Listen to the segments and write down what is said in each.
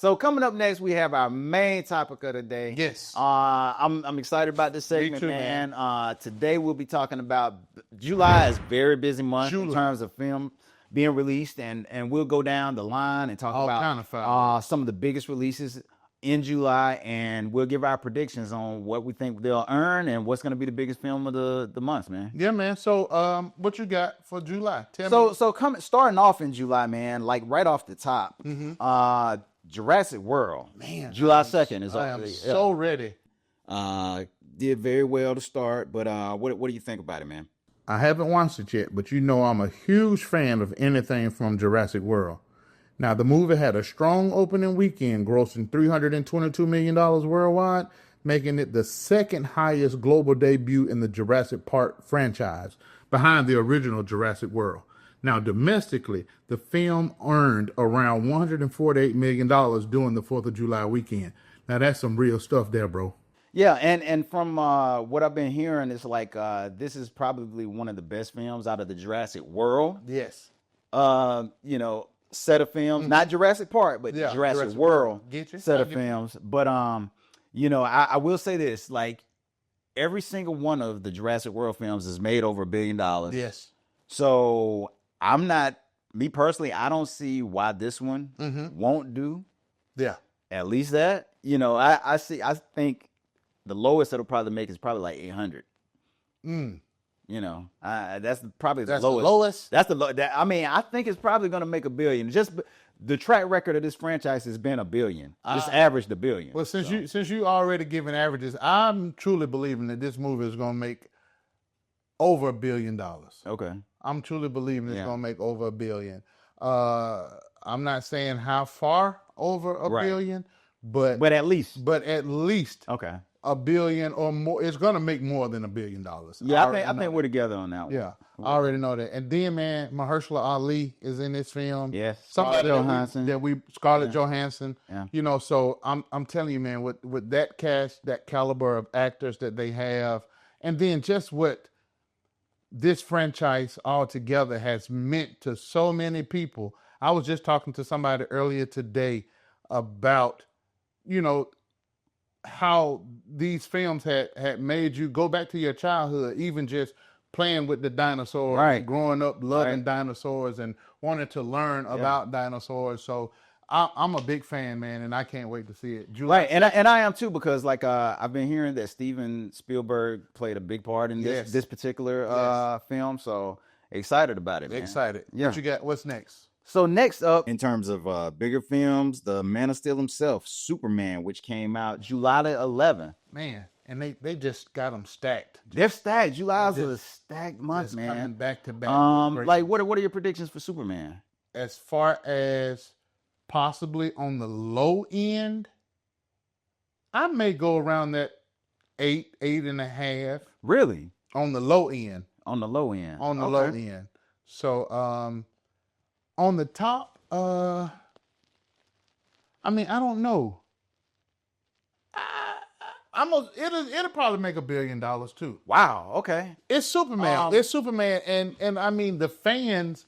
So coming up next, we have our main topic of the day. Yes. I'm excited about this segment, too, man. Today we'll be talking about July is a very busy month in terms of film being released, and we'll go down the line and talk about some of the biggest releases in July, and we'll give our predictions on what we think they'll earn and what's going to be the biggest film of the month, man. Yeah, man. So, what you got for July? Tell me. So starting off in July, man, like right off the top, Jurassic World, man, July 2nd is. I am so ready. Did very well to start, but what do you think about it, man? I haven't watched it yet, but you know I'm a huge fan of anything from Jurassic World. Now, the movie had a strong opening weekend, grossing $322 million worldwide, making it the second highest global debut in the Jurassic Park franchise, behind the original Jurassic World. Now, domestically, the film earned around $148 million during the 4th of July weekend. Now, that's some real stuff there, bro. Yeah, and from what I've been hearing, it's like this is probably one of the best films out of the Jurassic World. Yes. Set of films, not Jurassic Park, but Jurassic World set of films. But I will say this: like every single one of the Jurassic World films is made over $1 billion. Yes. So me personally, I don't see why this one won't do. Yeah. At least that. I think the lowest it'll probably make is probably like 800. That's probably the lowest. That's the lowest. I think it's probably going to make $1 billion. Just the track record of this franchise has been $1 billion. Just averaged $1 billion. Well, since you already giving averages, I'm truly believing that this movie is going to make over $1 billion. Okay. I'm truly believing it's going to make over $1 billion. I'm not saying how far over $1 billion, but at least. Okay. $1 billion or more. It's going to make more than $1 billion. Yeah, I think we're together on that one. Yeah, I already know that. And then, man, Mahershala Ali is in this film. Yes, Scarlett Johansson. Scarlett Johansson. Yeah. So I'm telling you, man, with that cast, that caliber of actors that they have, and then just what this franchise altogether has meant to so many people. I was just talking to somebody earlier today about, how these films had made you go back to your childhood, even just playing with the dinosaurs, growing up loving dinosaurs and wanting to learn about dinosaurs. So I'm a big fan, man, and I can't wait to see it. And I am too, because like I've been hearing that Steven Spielberg played a big part in this particular film. So excited about it, man. Excited. Yeah. What you got? What's next? So next up, in terms of bigger films, the Man of Steel himself, Superman, which came out July the 11th. Man, and they just got them stacked. They're stacked. July is a stacked month, man. Coming back to back. Like what are your predictions for Superman? As far as possibly on the low end, I may go around that 8.5. Really? On the low end. On the low end. On the low end. So on the top, I don't know. It'll probably make $1 billion too. Wow. Okay. It's Superman. It's Superman, and I mean the fans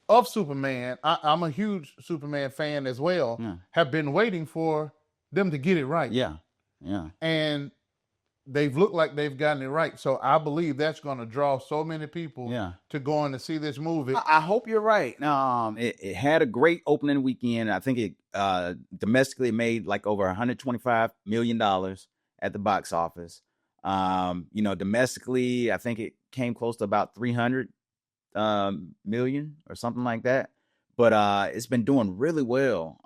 of Superman. I'm a huge Superman fan as well. Yeah. Have been waiting for them to get it right. Yeah. Yeah. And they've looked like they've gotten it right. So I believe that's going to draw so many people to go in to see this movie. I hope you're right. It had a great opening weekend. I think it domestically made like over $125 million at the box office. Domestically, I think it came close to about 300 million or something like that. But it's been doing really well.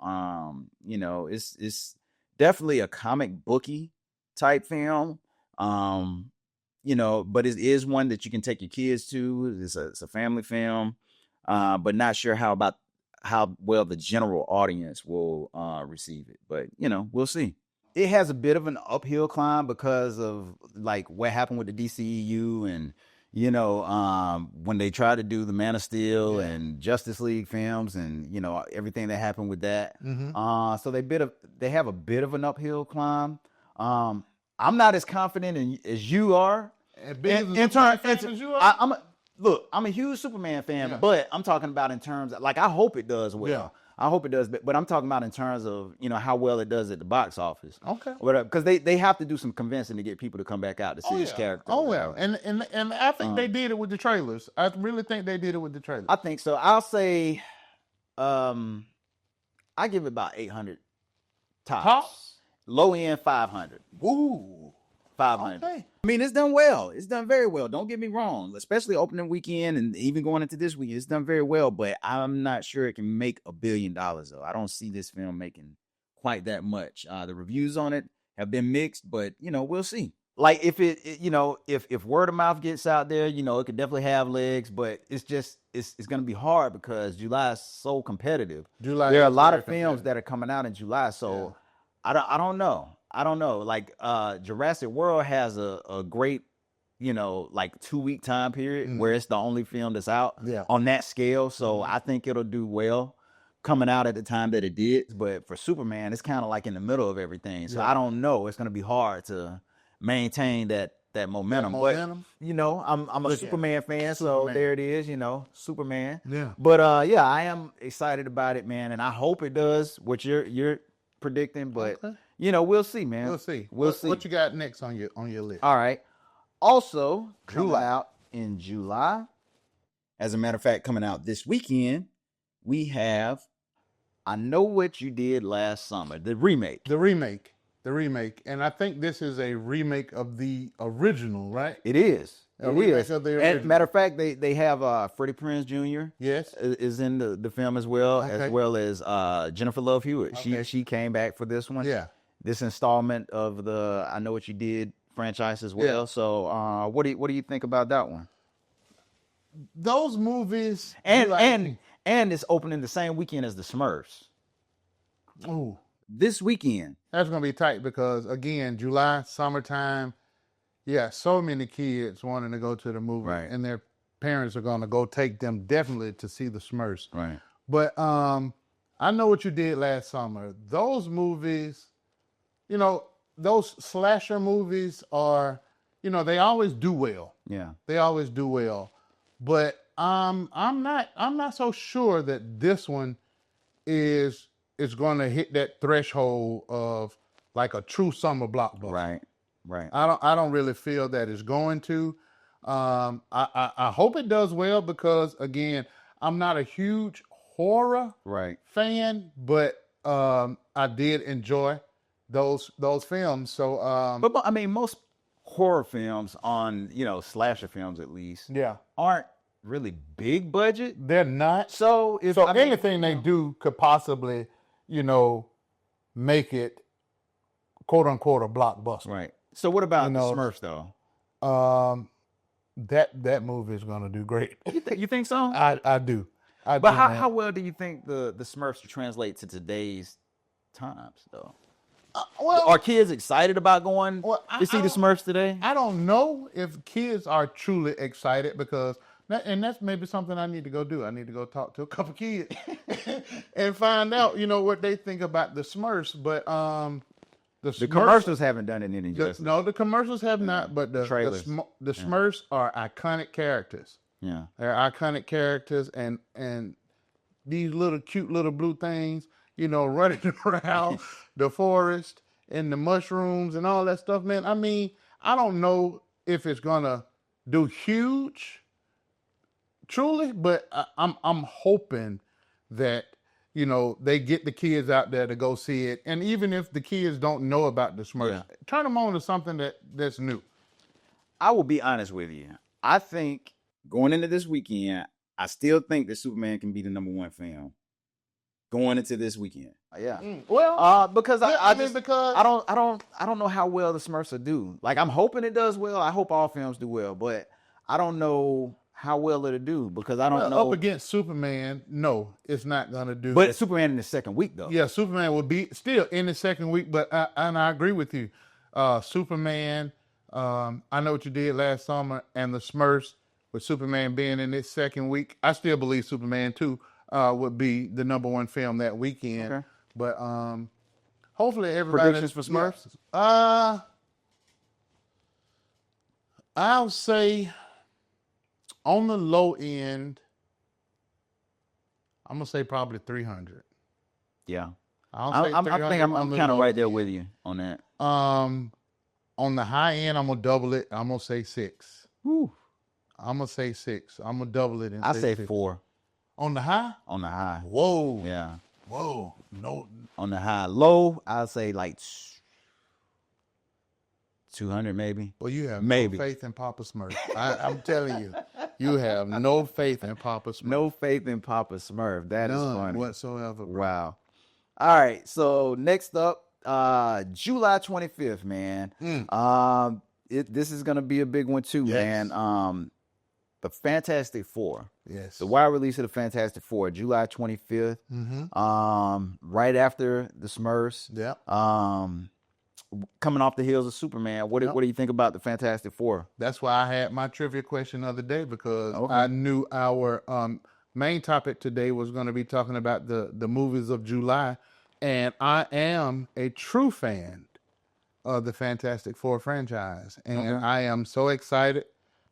It's definitely a comic booky type film. But it is one that you can take your kids to. It's a family film, but not sure how well the general audience will receive it. But we'll see. It has a bit of an uphill climb because of like what happened with the DCEU and when they tried to do the Man of Steel and Justice League films and everything that happened with that. So they have a bit of an uphill climb. I'm not as confident as you are. In terms, I'm a huge Superman fan, but I'm talking about in terms of, like, I hope it does well. I hope it does, but I'm talking about in terms of, you know, how well it does at the box office. Okay. Because they have to do some convincing to get people to come back out to see this character. Oh yeah, and I think they did it with the trailers. I really think they did it with the trailers. I think so. I'll say, I give it about 800 tops. Low end 500. Woo. 500. Okay. I mean, it's done well. It's done very well. Don't get me wrong. Especially opening weekend and even going into this weekend, it's done very well. But I'm not sure it can make $1 billion though. I don't see this film making quite that much. The reviews on it have been mixed, but you know, we'll see. Like if if word of mouth gets out there, you know, it could definitely have legs. But it's just it's going to be hard because July is so competitive. There are a lot of films that are coming out in July, so I don't know. I don't know. Like Jurassic World has a great, you know, like 2-week time period where it's the only film that's out on that scale. So I think it'll do well coming out at the time that it did. But for Superman, it's kind of like in the middle of everything. So I don't know. It's going to be hard to maintain that momentum. But you know, I'm a Superman fan, so there it is. You know, Superman. Yeah. But I am excited about it, man, and I hope it does what you're predicting. But you know, we'll see, man. We'll see. What you got next on your list? All right. Also, coming out in July. As a matter of fact, coming out this weekend, we have I Know What You Did Last Summer, the remake. The remake. And I think this is a remake of the original, right? It is. A remake of the original. And matter of fact, they have Freddie Prinze Jr. Yes. is in the film as well as Jennifer Love Hewitt. She came back for this one. Yeah. This installment of the I Know What You Did franchise as well. So what do you think about that one? Those movies and it's opening the same weekend as the Smurfs. Ooh. This weekend. That's gonna be tight because again, July, summertime, so many kids wanting to go to the movie. Right. And their parents are gonna go take them definitely to see the Smurfs. Right. But I Know What You Did Last Summer. Those movies, you know, those slasher movies are, you know, they always do well. Yeah. They always do well. But I'm not so sure that this one is going to hit that threshold of like a true summer blockbuster. Right. I don't really feel that it's going to. I hope it does well because again, I'm not a huge horror fan, but I did enjoy those films. So, but I mean, most horror films on, you know, slasher films at least, aren't really big budget. They're not. So anything they do could possibly, you know, make it quote unquote a blockbuster. Right. So what about the Smurfs though? That movie is going to do great. You think so? I do. But how well do you think the Smurfs translate to today's times though? Are kids excited about going to see the Smurfs today? I don't know if kids are truly excited because, and that's maybe something I need to go do. I need to go talk to a couple kids and find out, you know, what they think about the Smurfs. But the commercials haven't done it any justice. No, the commercials have not. But the Smurfs are iconic characters. Yeah, they're iconic characters, and these little cute little blue things, you know, running around the forest and the mushrooms and all that stuff, man. I mean, I don't know if it's gonna do huge, truly, but I'm hoping that, you know, they get the kids out there to go see it. And even if the kids don't know about the Smurfs, turn them on to something that's new. I will be honest with you. I think going into this weekend, I still think that Superman can be the #1 film going into this weekend. Well, because I don't know how well the Smurfs will do. Like, I'm hoping it does well. I hope all films do well, but I don't know how well it'll do because I don't know. Up against Superman, no, it's not gonna do. But Superman in the second week, though. Yeah, Superman will be still in the second week, but I agree with you. Superman, I Know What You Did Last Summer, and the Smurfs, with Superman being in its second week, I still believe Superman 2 would be the #1 film that weekend. Okay. But hopefully everybody. Predictions for Smurfs? I'll say on the low end, I'm gonna say probably 300. Yeah. I'll I say think I'm on the kind of low. right there with you on that. On the high end, I'm gonna double it. I'm gonna say 6. Whew. I'm gonna say 6. I'm gonna double it and I say say 6. 4 On the high? on the high. Whoa. Yeah. Whoa. No. On the high. Low, I'll say like 200 maybe. Well, you have Maybe. no faith in Papa Smurf. I'm telling you, you have no faith in Papa Smurf. No faith in Papa Smurf. That is None funny. whatsoever. Bro. Wow. All right. So next up, July 25th, man. This is gonna be a big one too, Yes. man. The Fantastic Four. Yes. The wide release of the Fantastic Four, July 25th. Right after the Smurfs. Yeah. Coming off the heels of Superman. What do you think about the Fantastic Four? That's why I had my trivia question the other day, because Okay. I knew our main topic today was going to be talking about the movies of July, and I am a true fan of the Fantastic Four franchise, and I am so excited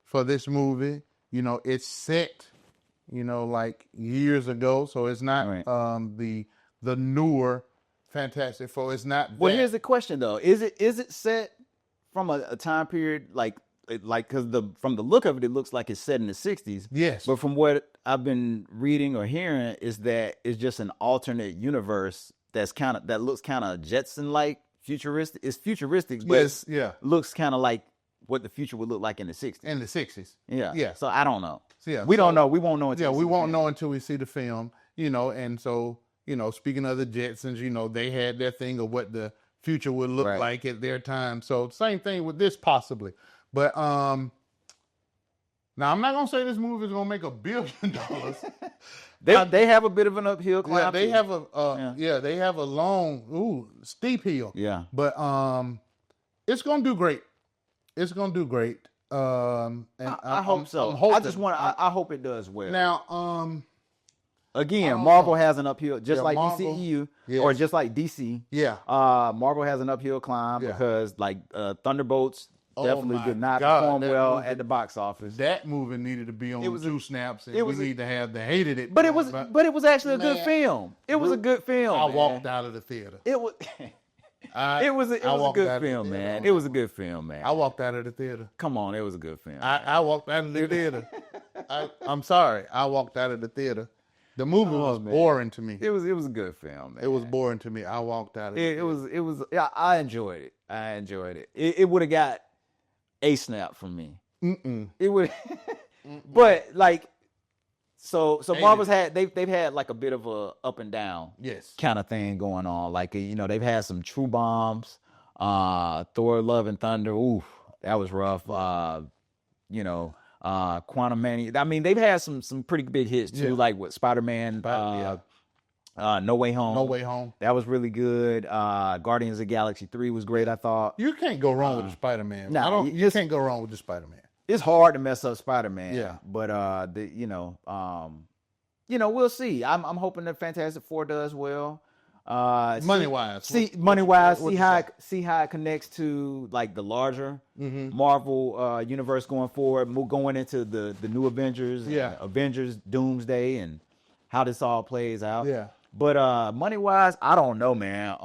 for this movie. You know, it's set, like years ago, so it's not Right. the newer Fantastic Four. It's not. Well, here's the question though: Is it set from a time period like because from the look of it, it looks like it's set in the 60s. Yes. But from what I've been reading or hearing, is that it's just an alternate universe that looks kind of Jetson like futuristic. It's futuristic, but Yes, yeah. looks kind of like what the future would look like in the 60s. In the 60s. Yeah. Yeah. So I don't know. Yeah, We don't know. We won't know until Yeah, we see the won't film. know until we see the film, and so, speaking of the Jetsons, they had their thing of what the future would look Right. like at their time. So same thing with this possibly. But now I'm not gonna say this movie is gonna make $1 billion. They have a bit of an uphill climb. Yeah, they too. have they have a long, steep hill. Yeah. But it's gonna do great. It's gonna do great. And I hope so. I'm hoping. I just want. I hope it does well. Now, Again, Marvel has an uphill, just like Marvel, DCEU, yes. or just like DC. Yeah. Marvel has an uphill climb Yeah. because, like, Thunderbolts definitely my did not God, perform that well movie- at the box office. that movie needed to be on It was a- two snaps, and it we was a- need to have the hated it. But it was actually a good Man, film. It was a good film. I man. walked out of the theater. It was. It was a walked good out of the film, theater. man. It was a good film, man. I walked out of the theater. Come on, it was a good film. I walked out of the theater. I'm sorry. I walked out of the theater. The movie was man. boring to me. It was a good film, man. It was boring to me. I walked out of the It was. Yeah, I enjoyed it. It would have got a snap from me. It would, but like, so Marvel's they've had like a bit of a up and down Yes. kind of thing going on. Like, they've had some true bombs. Thor: Love and Thunder. Ooh, that was rough. Quantum Mania. I mean, they've had some pretty big hits too, Yeah. like with Spider-Man. No Way Home. No Way Home. That was really good. Guardians of the Galaxy 3 was great, I thought. You can't go wrong with the Spider-Man. nah, You can't go wrong with the Spider-Man. It's hard to mess up Spider-Man. Yeah. But we'll see. I'm hoping that Fantastic Four does well. Money-wise. See how it connects to like the larger Marvel universe going forward, going into the new Avengers, Yeah. Avengers Doomsday, and how this all plays out. Yeah. But money-wise, I don't know, man.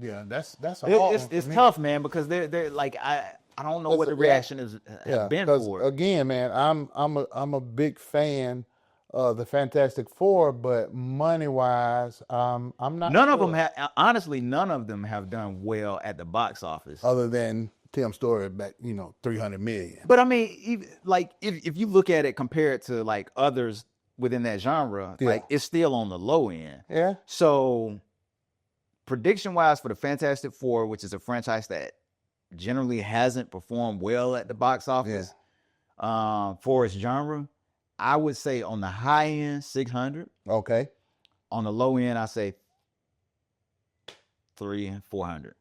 Yeah, that's a hard one It's for me. tough, man, because they're like I don't know what the reaction has been 'cause for it. again, man, I'm a big fan of the Fantastic Four, but money-wise, I'm not. None of sure. them have, honestly, none of them have done well at the box office. Other than Tim Story back, $300 million. But I mean, even, like if you look at it compared to like others within that genre, Yeah. like it's still on the low end. Yeah. So prediction wise for the Fantastic Four, which is a franchise that generally hasn't performed well at the box office, for its genre, I would say on the high end 600. Okay. On the low end, I say 300-400.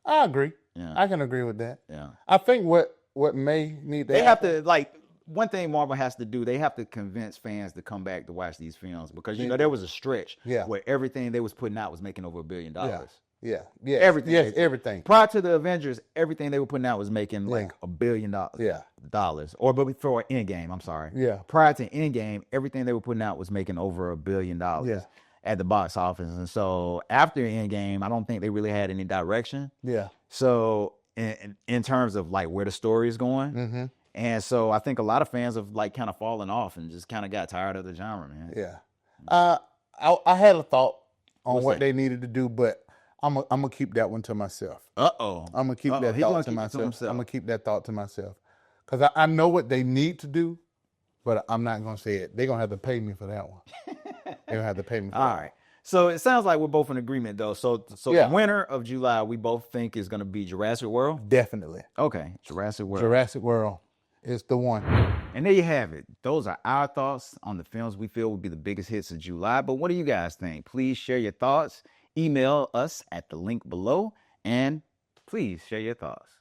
I agree. Yeah. I can agree with that. Yeah. I think what may need to They have to, like, one thing Marvel has to do, they have to convince fans to come back to watch these films because, there was a stretch where everything they was putting out was making over $1 billion. Yeah. Everything. Yes, everything. Prior to the Avengers, everything they were putting out was making like $1 billion. Yeah. Or but before Endgame, I'm sorry. Yeah. Prior to Endgame, everything they were putting out was making over $1 billion. Yeah. at the box office. And so after Endgame, I don't think they really had any direction. Yeah. So in terms of like where the story is going. And so I think a lot of fans have like kind of fallen off and just kind of got tired of the genre, man. Yeah. I had a thought on What's what that? they needed to do, but I'm gonna keep that one to myself. Uh-oh. I'm gonna keep that He thought gonna to keep it to myself. himself. I'm gonna keep that thought to myself. Because I know what they need to do, but I'm not gonna say it. They're gonna have to pay me for that one. They're gonna have to pay me for All that. right. So it sounds like we're both in agreement though. So Yeah. the winner of July, we both think is gonna be Jurassic World. Definitely. Okay, Jurassic World. Jurassic World is the one. And there you have it. Those are our thoughts on the films we feel would be the biggest hits of July. But what do you guys think? Please share your thoughts. Email us at the link below and please share your thoughts.